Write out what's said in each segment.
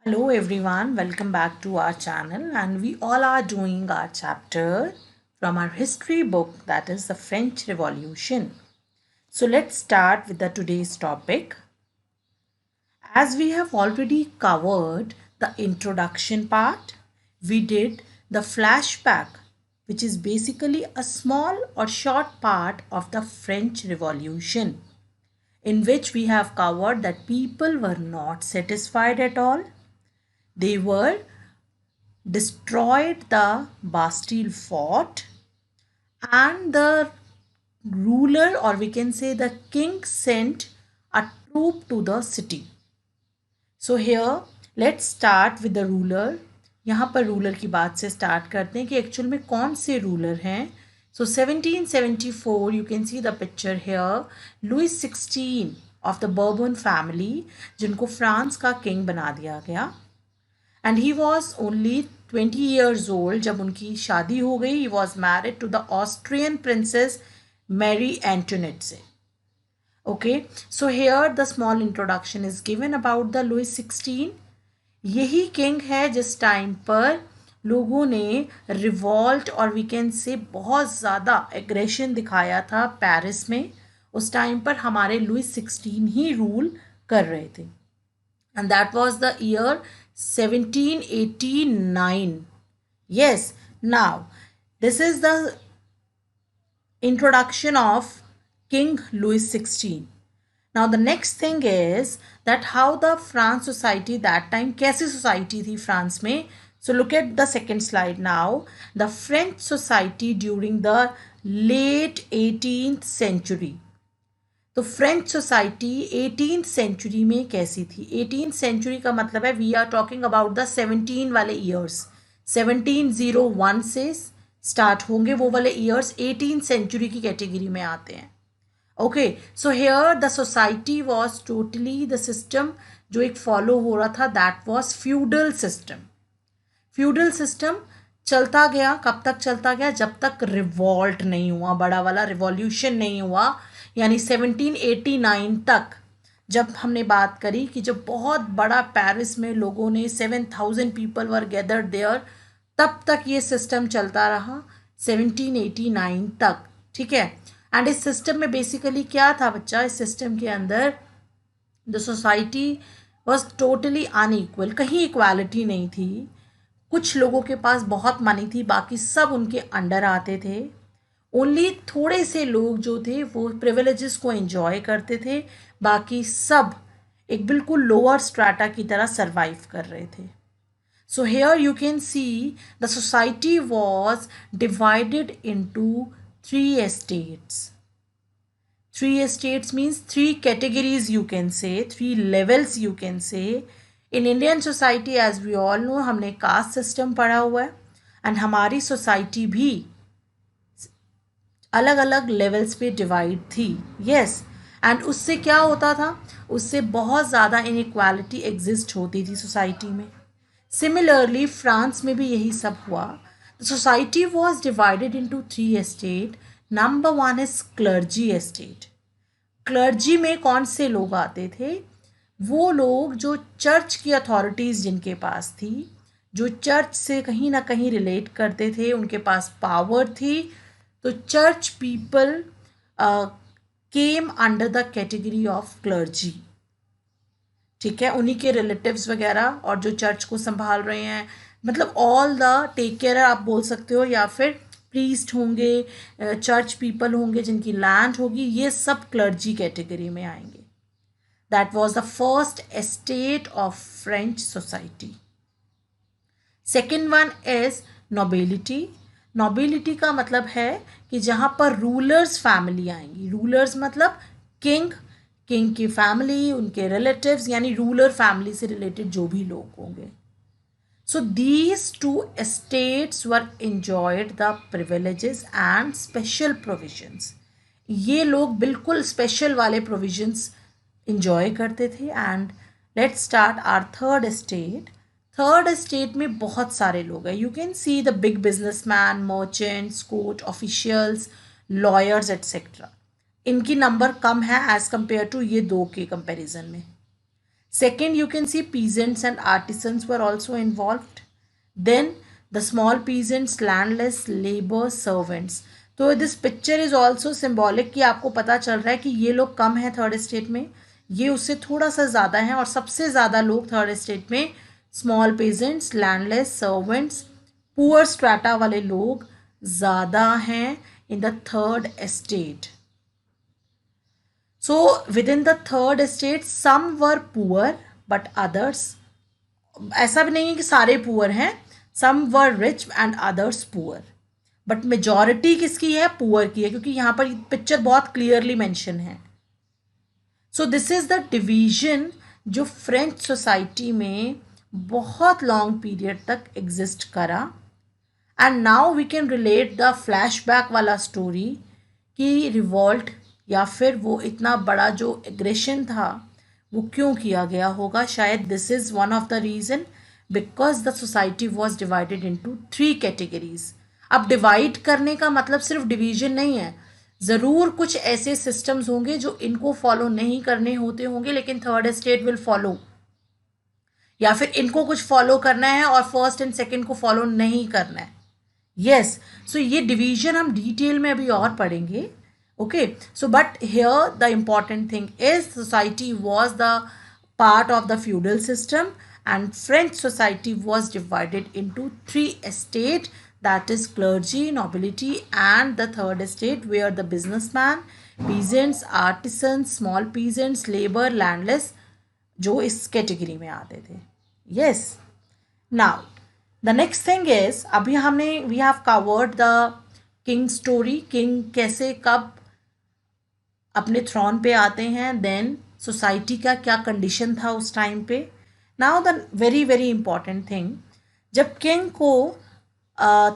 Hello everyone, welcome back to our channel, and we all are doing our chapter from our history book, that is the French Revolution. So let's start with the today's topic. As we have already covered the introduction part, we did the flashback, which is basically a small or short part of the French Revolution, in which we have covered that people were not satisfied at all. They were destroyed the Bastille fort, and the ruler, or we can say the king, sent a troop to the city. So here let's start with the ruler. यहाँ पर ruler की बात से start करते हैं कि actual में कौन से रूलर हैं. So 1774, you can see the picture here. Louis 16 of the Bourbon family, जिनको फ्रांस का किंग बना दिया गया. And he was only 20 years old जब उनकी शादी हो गई. He was married to the Austrian princess Marie Antoinette से. Okay, so here the small introduction is given about the Louis 16. यही किंग है जिस टाइम पर लोगों ने रिवॉल्ट और वी कैन से बहुत ज़्यादा एग्रेशन दिखाया था पेरिस में. उस टाइम पर हमारे लुइस 16 ही रूल कर रहे थे. And that was the year 1789. Yes, now this is the introduction of King Louis XVI. Now the next thing is that how the France society that time, कैसी society थी France में. So look at the second slide now. The French society during the late 18th century. तो French society 18th century में कैसी थी. 18th century का मतलब है we are talking about the 17 वाले ईयर्स. 1701 से स्टार्ट होंगे वो वाले ईयर्स 18th सेंचुरी की कैटेगरी में आते हैं. Okay, so here the society was totally the system जो एक फॉलो हो रहा था, that was feudal system. Feudal system चलता गया. कब तक चलता गया? जब तक रिवॉल्ट नहीं हुआ, बड़ा वाला रिवॉल्यूशन नहीं हुआ, यानी 1789 तक. जब हमने बात करी कि जब बहुत बड़ा पेरिस में लोगों ने 7,000 पीपल वर गैदर्ड देयर, तब तक ये सिस्टम चलता रहा 1789 तक. ठीक है. एंड इस सिस्टम में बेसिकली क्या था बच्चा? इस सिस्टम के अंदर the society was totally unequal. कहीं इक्वालिटी नहीं थी. कुछ लोगों के पास बहुत मनी थी, बाकी सब उनके अंडर आते थे. ओनली थोड़े से लोग जो थे वो प्रिविलेजेस को एंजॉय करते थे, बाकी सब एक बिल्कुल लोअर स्ट्राटा की तरह सरवाइव कर रहे थे. So here you can see the society was divided into 3 estates. 3 estates means 3 categories, you can say 3 levels, you can say. In Indian society, as we all know, हमने caste system पढ़ा हुआ है, and हमारी society भी अलग अलग levels पे divide थी. यस, एंड उससे क्या होता था? उससे बहुत ज़्यादा इनइक्वालिटी एग्जिस्ट होती थी सोसाइटी में. सिमिलरली फ्रांस में भी यही सब हुआ. The society was divided into 3 estate. Number 1 is clergy estate. Clergy में कौन से लोग आते थे? वो लोग जो चर्च की अथॉरिटीज़ जिनके पास थी, जो चर्च से कहीं ना कहीं रिलेट करते थे, उनके पास पावर थी. तो church people came under the category of clergy. ठीक है. उन्हीं के रिलेटिव्स वगैरह और जो चर्च को संभाल रहे हैं, मतलब ऑल द टेक केयर आप बोल सकते हो, या फिर प्रीस्ट होंगे, चर्च पीपल होंगे, जिनकी लैंड होगी, ये सब क्लर्जी कैटेगरी में आएंगे. That was the first estate of French society. Second one is nobility. Nobility का मतलब है कि जहाँ पर रूलर्स फैमिली आएंगी. रूलर्स मतलब किंग, किंग की फैमिली, उनके रिलेटिव्स, यानी रूलर फैमिली से रिलेटेड जो भी लोग होंगे. So these 2 estates were enjoyed the privileges and special provisions. ये लोग बिल्कुल स्पेशल वाले प्रोविजंस इंजॉय करते थे. And let's start our third estate. Third estate में बहुत सारे लोग हैं. You can see the big businessman, merchants, court officials, lawyers etcetera. इनकी नंबर कम है एज कंपेयर टू ये दो के कंपैरिजन में. Second, you can see peasants and artisans were also involved. Then the small peasants, landless, labor, servants. तो this picture is also symbolic कि आपको पता चल रहा है कि ये लोग कम है थर्ड स्टेट में, ये उससे थोड़ा सा ज़्यादा है, और सबसे ज़्यादा लोग थर्ड स्टेट में small pageants, landless, servants, poor strata वाले लोग ज़्यादा हैं in the third estate. So within the third estate some were poor but others, ऐसा भी नहीं है कि सारे पुअर हैं, some were rich and others poor, but majority किसकी है? पुअर की है, क्योंकि यहाँ पर पिक्चर बहुत क्लियरली मेंशन है. So this is the division जो फ्रेंच सोसाइटी में बहुत लॉन्ग पीरियड तक एग्जिस्ट करा. And now we can relate the flashback वाला स्टोरी कि रिवॉल्ट या फिर वो इतना बड़ा जो एग्रेशन था वो क्यों किया गया होगा. शायद this is one of the reason, because the society was divided into 3 categories. अब डिवाइड करने का मतलब सिर्फ डिवीजन नहीं है, ज़रूर कुछ ऐसे सिस्टम्स होंगे जो इनको फॉलो नहीं करने होते होंगे लेकिन थर्ड स्टेट विल फॉलो, या फिर इनको कुछ फॉलो करना है और फर्स्ट एंड सेकेंड को फॉलो नहीं करना है. यस, सो ये डिवीजन हम डिटेल में अभी और पढ़ेंगे. Okay, so but here the important thing is society was the part of the feudal system and French society was divided into 3 estate, that is clergy, nobility and the third estate where the businessman, peasants, artisans, small peasants, labor, landless जो इस category में आते थे. Yes, now the next thing is अभी हमने we have covered the king story, king कैसे कब अपने थ्रोन पे आते हैं, देन सोसाइटी का क्या कंडीशन था उस टाइम पे. Now the very very important thing, जब किंग को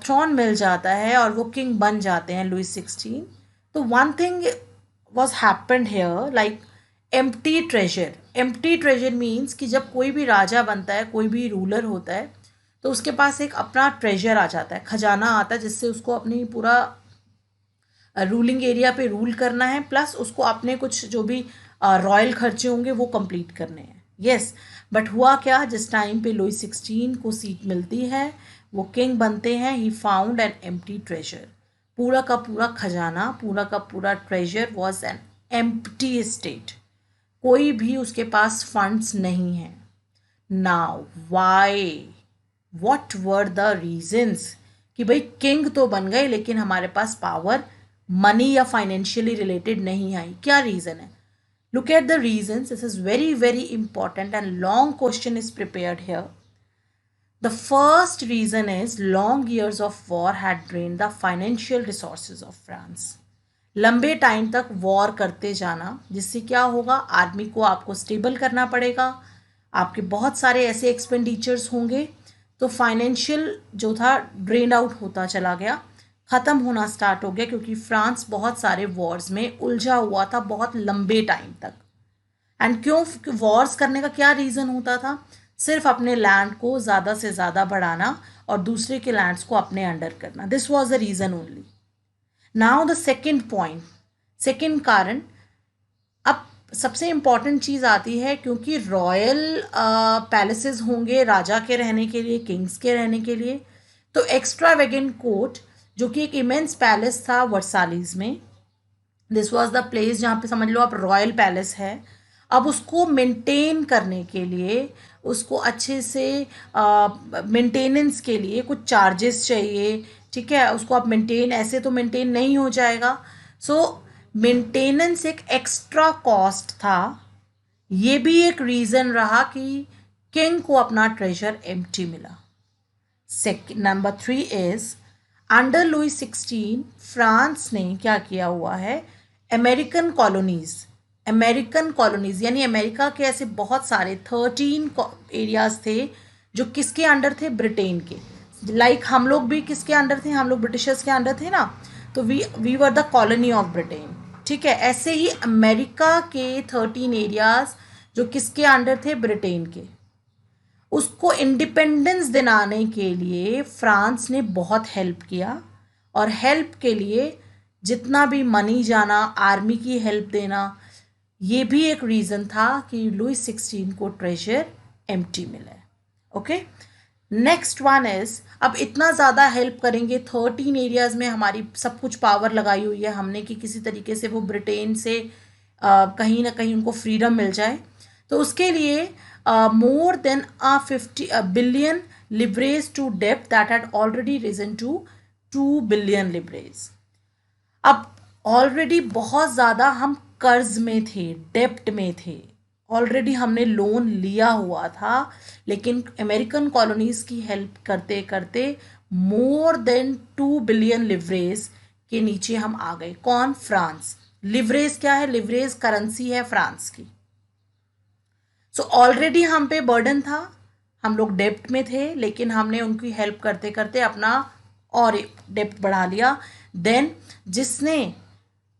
थ्रोन मिल जाता है और वो किंग बन जाते हैं लुई 16, तो one thing was happened here like empty treasure. Empty treasure means कि जब कोई भी राजा बनता है, कोई भी रूलर होता है, तो उसके पास एक अपना ट्रेजर आ जाता है, खजाना आता है, जिससे उसको अपनी पूरा रूलिंग एरिया पे रूल करना है, प्लस उसको अपने कुछ जो भी रॉयल खर्चे होंगे वो कंप्लीट करने हैं. यस, बट हुआ क्या, जिस टाइम पे लुई 16 को सीट मिलती है, वो किंग बनते हैं, he found an empty treasure. पूरा का पूरा खजाना, पूरा का पूरा treasure was an empty state. कोई भी उसके पास फंड्स नहीं हैं. Now why, what were the reasons कि भाई किंग तो बन गए लेकिन हमारे पास पावर मनी या फाइनेंशियली रिलेटेड नहीं आई. क्या रीज़न है? Look at the reasons. This is very very important and long question is prepared here. The first reason is long years of war had drain the financial resources of France. लंबे time तक war करते जाना, जिससे क्या होगा, army को आपको stable करना पड़ेगा, आपके बहुत सारे ऐसे एक्सपेंडिचर्स होंगे, तो फाइनेंशियल जो था ड्रेन आउट होता चला गया, ख़त्म होना स्टार्ट हो गया, क्योंकि फ्रांस बहुत सारे वॉर्स में उलझा हुआ था बहुत लंबे टाइम तक. एंड क्यों वॉर्स करने का क्या रीज़न होता था? सिर्फ अपने लैंड को ज़्यादा से ज़्यादा बढ़ाना और दूसरे के लैंड्स को अपने अंडर करना. This was the reason only. Now the second point, second कारण, अब सबसे इम्पॉर्टेंट चीज़ आती है, क्योंकि रॉयल पैलेसेस होंगे राजा के रहने के लिए, किंग्स के रहने के लिए, तो एक्स्ट्रावेगेंट कोर्ट जो कि एक इमेंस पैलेस था वर्सालीज में, दिस वाज द प्लेस जहाँ पे समझ लो आप रॉयल पैलेस है. अब उसको मेंटेन करने के लिए, उसको अच्छे से मेंटेनेंस के लिए कुछ चार्जेस चाहिए. ठीक है, उसको आप मेंटेन, ऐसे तो मेंटेन नहीं हो जाएगा. सो मेंटेनेंस एक एक्स्ट्रा कॉस्ट था. ये भी एक रीज़न रहा कि किंग को अपना ट्रेजर एम्प्टी मिला. Number 3 is under Louis 16 France ने क्या किया हुआ है, अमेरिकन कॉलोनीज यानी अमेरिका के ऐसे बहुत सारे 13 एरियाज थे जो किसके अंडर थे, ब्रिटेन के. लाइक हम लोग भी किसके अंडर थे, हम लोग ब्रिटिशर्स के अंडर थे ना, तो we were the colony of Britain. ठीक है, ऐसे ही अमेरिका के 13 एरियाज जो किसके अंडर थे, ब्रिटेन के. उसको इंडिपेंडेंस दिलाने के लिए फ्रांस ने बहुत हेल्प किया, और हेल्प के लिए जितना भी मनी जाना, आर्मी की हेल्प देना, ये भी एक रीज़न था कि लुई 16 को ट्रेजर एम्प्टी मिला। ओके, नेक्स्ट वन इज, अब इतना ज़्यादा हेल्प करेंगे, 13 एरियाज में हमारी सब कुछ पावर लगाई हुई है हमने कि किसी तरीके से वो ब्रिटेन से कहीं ना कहीं उनको फ्रीडम मिल जाए। तो उसके लिए more than a 50 billion livres to debt that had already risen to 2 billion livres। अब ऑलरेडी बहुत ज़्यादा हम कर्ज में थे, डेप्ट में थे, ऑलरेडी हमने लोन लिया हुआ था, लेकिन अमेरिकन कॉलोनीज की हेल्प करते करते मोर देन 2 बिलियन लिवरेज के नीचे हम आ गए। कौन? फ्रांस। लिवरेज क्या है? लिवरेज करेंसी है फ्रांस की। सो ऑलरेडी हम पे बर्डन था, हम लोग डेप्ट में थे, लेकिन हमने उनकी हेल्प करते करते अपना और डेप्ट बढ़ा लिया। देन जिसने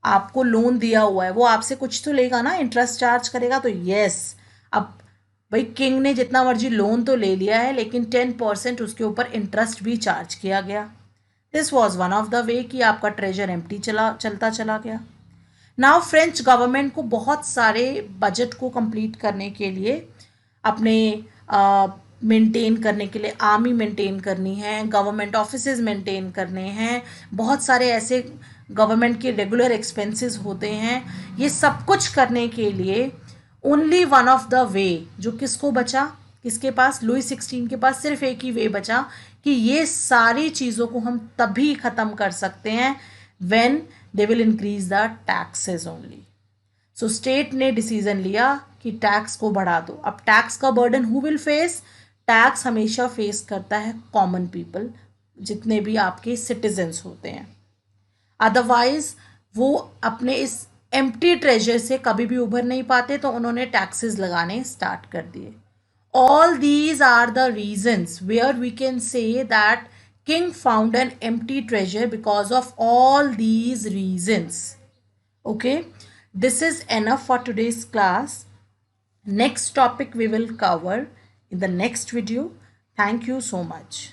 आपको लोन दिया हुआ है वो आपसे कुछ तो लेगा ना, इंटरेस्ट चार्ज करेगा। तो यस, अब भाई किंग ने जितना मर्जी लोन तो ले लिया है, लेकिन 10% उसके ऊपर इंटरेस्ट भी चार्ज किया गया। This was one of the way कि आपका ट्रेजर एम्प्टी चलता चला गया। नाउ फ्रेंच गवर्नमेंट को बहुत सारे बजट को कंप्लीट करने के लिए, अपने मेंटेन करने के लिए आर्मी मेंटेन करनी है, गवर्नमेंट ऑफिसेज मेंटेन करने हैं, बहुत सारे ऐसे गवर्नमेंट के रेगुलर एक्सपेंसेस होते हैं। ये सब कुछ करने के लिए only one of the way जो किसको बचा, किसके पास? लुई 16 के पास सिर्फ एक ही वे बचा कि ये सारी चीज़ों को हम तभी ख़त्म कर सकते हैं when they will increase the taxes only. So state ने डिसीजन लिया कि टैक्स को बढ़ा दो। अब टैक्स का burden who will face? Tax हमेशा फेस करता है कॉमन पीपल, जितने भी आपके सिटीजन्स होते हैं। अदरवाइज वो अपने इस एम्प्टी ट्रेजर से कभी भी उभर नहीं पाते, तो उन्होंने टैक्सेस लगाने स्टार्ट कर दिए। All these are the reasons where we can say that king found an empty treasure because of all these reasons. Okay, this is enough for today's class. Next topic we will cover in the next video. Thank you so much.